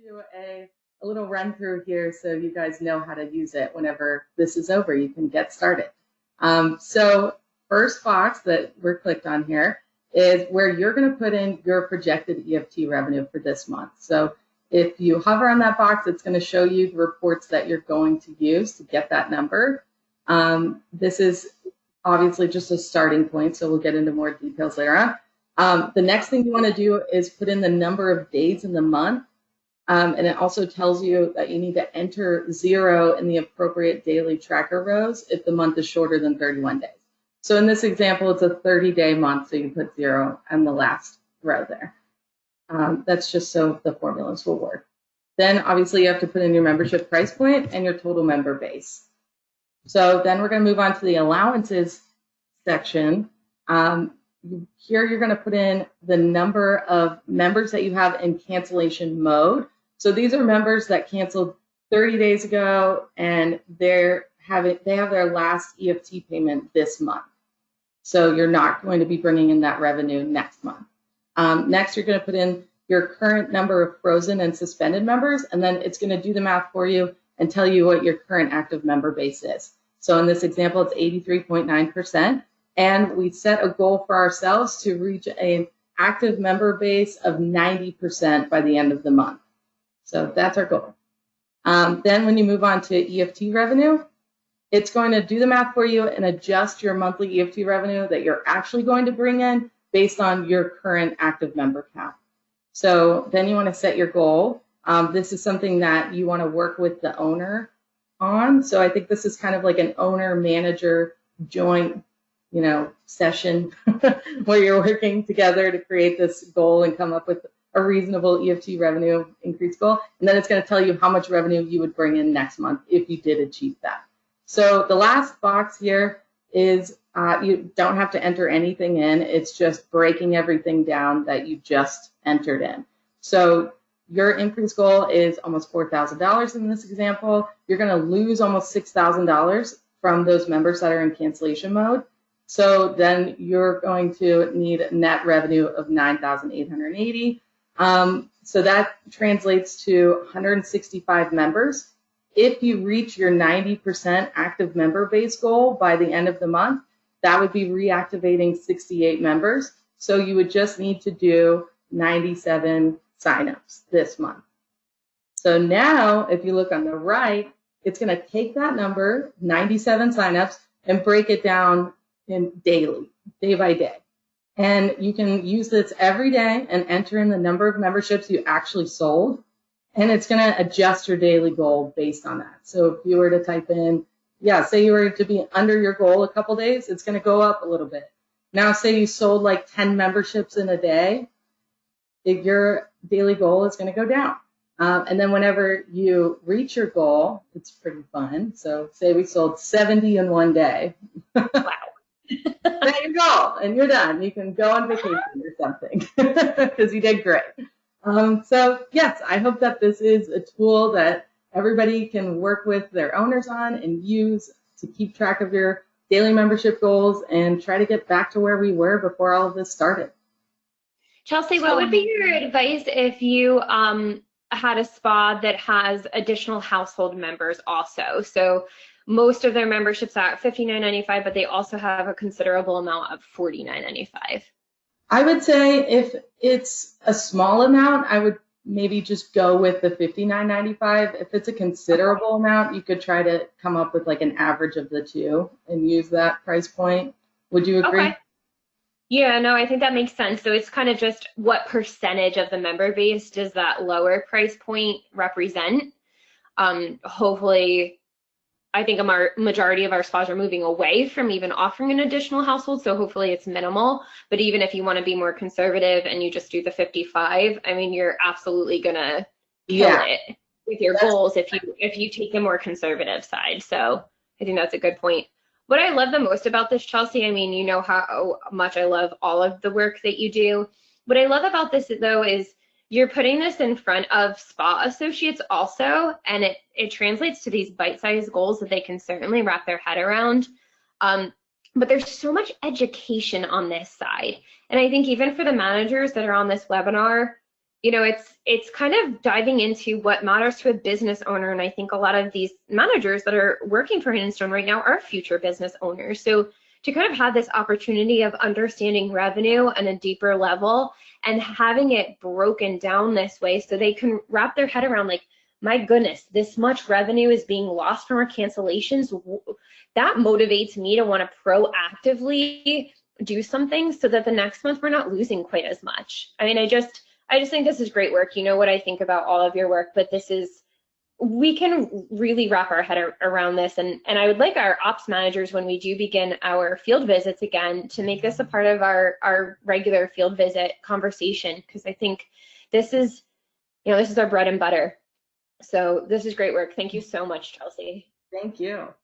you a little run through here so you guys know how to use it whenever this is over. You can get started. So first box that we're clicked on here is where you're going to put in your projected EFT revenue for this month. So if you hover on that box, it's going to show you the reports that you're going to use to get that number. This is obviously just a starting point, so we'll get into more details later on. The next thing you want to do is put in the number of days in the month. And it also tells you that you need to enter 0 in the appropriate daily tracker rows if the month is shorter than 31 days. So in this example, it's a 30-day month, so you put 0 on the last row there. That's just so the formulas will work. Then obviously you have to put in your membership price point and your total member base. So then we're going to move on to the allowances section. Here you're going to put in the number of members that you have in cancellation mode. So these are members that canceled 30 days ago and they have their last EFT payment this month. So you're not going to be bringing in that revenue next month. Next, you're going to put in your current number of frozen and suspended members, and then it's going to do the math for you and tell you what your current active member base is. So in this example, it's 83.9%. And we set a goal for ourselves to reach an active member base of 90% by the end of the month. So that's our goal. Then when you move on to EFT revenue, it's going to do the math for you and adjust your monthly EFT revenue that you're actually going to bring in based on your current active member count. So then you want to set your goal. This is something that you want to work with the owner on. So I think this is kind of like an owner-manager joint session where you're working together to create this goal and come up with a reasonable EFT revenue increase goal. And then it's going to tell you how much revenue you would bring in next month if you did achieve that. So the last box here is you don't have to enter anything in. It's just breaking everything down that you just entered in. So your increase goal is almost $4,000 in this example. You're going to lose almost $6,000 from those members that are in cancellation mode. So then you're going to need net revenue of $9,880. So that translates to 165 members. If you reach your 90% active member base goal by the end of the month, that would be reactivating 68 members. So you would just need to do 97 signups this month. So now, if you look on the right, it's going to take that number, 97 signups, and break it down in daily, day by day. And you can use this every day and enter in the number of memberships you actually sold. And it's going to adjust your daily goal based on that. So if you were to type in, say you were to be under your goal a couple days, it's going to go up a little bit. Now, say you sold like 10 memberships in a day, your daily goal is going to go down. And then whenever you reach your goal, it's pretty fun. So say we sold 70 in one day. Wow. That's your goal, and you're done. You can go on vacation or something because you did great. So yes, I hope that this is a tool that everybody can work with their owners on and use to keep track of your daily membership goals and try to get back to where we were before all of this started. Chelsea, what would be your advice if you had a spa that has additional household members also? So most of their memberships are at $59.95, but they also have a considerable amount of $49.95. I would say if it's a small amount, I would maybe just go with the $59.95. If it's a considerable amount, you could try to come up with like an average of the two and use that price point. Would you agree? Okay. Yeah, no, I think that makes sense. So it's kind of just what percentage of the member base does that lower price point represent? Hopefully, I think a majority of our spas are moving away from even offering an additional household, so hopefully it's minimal. But even if you want to be more conservative and you just do the 55, I mean, you're absolutely gonna kill it with your goals if you take the more conservative side. So I think that's a good point. What I love the most about this, Chelsea, I mean, you know how much I love all of the work that you do. What I love about this, though, is you're putting this in front of spa associates also, and it translates to these bite-sized goals that they can certainly wrap their head around. But there's so much education on this side. And I think even for the managers that are on this webinar, it's kind of diving into what matters to a business owner. And I think a lot of these managers that are working for Handstone right now are future business owners. So to kind of have this opportunity of understanding revenue on a deeper level and having it broken down this way so they can wrap their head around, like, my goodness, this much revenue is being lost from our cancellations. That motivates me to want to proactively do something so that the next month we're not losing quite as much. I mean, I just think this is great work. You know what I think about all of your work, but we can really wrap our head around this. And I would like our ops managers, when we do begin our field visits again, to make this a part of our regular field visit conversation, because I think this is our bread and butter. So this is great work. Thank you so much, Chelsea. Thank you.